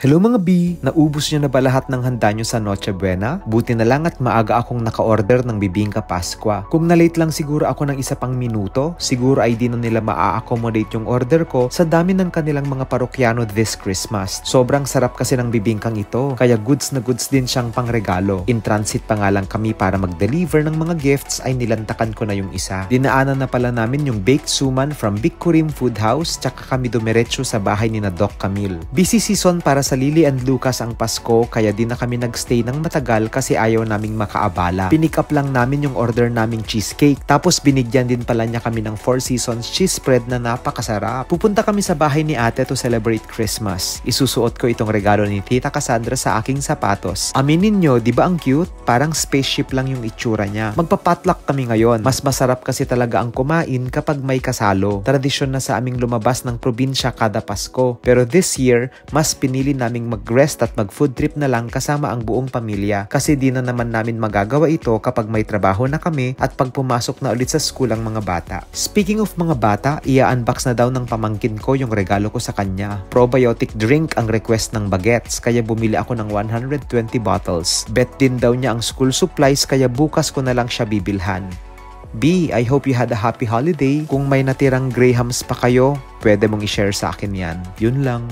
Hello mga B! Naubos nyo na ba lahat ng handa nyo sa Noche Buena? Buti na lang at maaga akong naka-order ng bibingka Paskwa. Kung na-late lang siguro ako ng isa pang minuto, siguro ay di na nila maa-accommodate yung order ko sa dami ng kanilang mga parokyano this Christmas. Sobrang sarap kasi ng bibingkang ito, kaya goods na goods din siyang pangregalo. In transit pa nga lang kami para mag-deliver ng mga gifts ay nilantakan ko na yung isa. Dinaanan na pala namin yung baked suman from Big Kurim Food House, tsaka kami dumiretso sa bahay ni na Doc Camille. Busy season para sa Lily and Lucas ang Pasko, kaya di na kami nagstay ng matagal kasi ayaw naming makaabala. Pinick up lang namin yung order naming cheesecake, tapos binigyan din pala niya kami ng Four Seasons cheese spread na napakasarap. Pupunta kami sa bahay ni ate to celebrate Christmas. Isusuot ko itong regalo ni Tita Cassandra sa aking sapatos. Aminin nyo, di ba ang cute? Parang spaceship lang yung itsura niya. Magpapatlock kami ngayon. Mas masarap kasi talaga ang kumain kapag may kasalo. Tradisyon na sa aming lumabas ng probinsya kada Pasko. Pero this year, mas pinili naming mag-rest at mag-food trip na lang kasama ang buong pamilya kasi di na naman namin magagawa ito kapag may trabaho na kami at pag pumasok na ulit sa school ang mga bata. Speaking of mga bata, ia-unbox na daw ng pamangkin ko yung regalo ko sa kanya. Probiotic drink ang request ng bagets kaya bumili ako ng 120 bottles. Bet din daw niya ang school supplies kaya bukas ko na lang siya bibilhan. B, I hope you had a happy holiday. Kung may natirang grahams pa kayo, pwede mong i-share sa akin yan. Yun lang.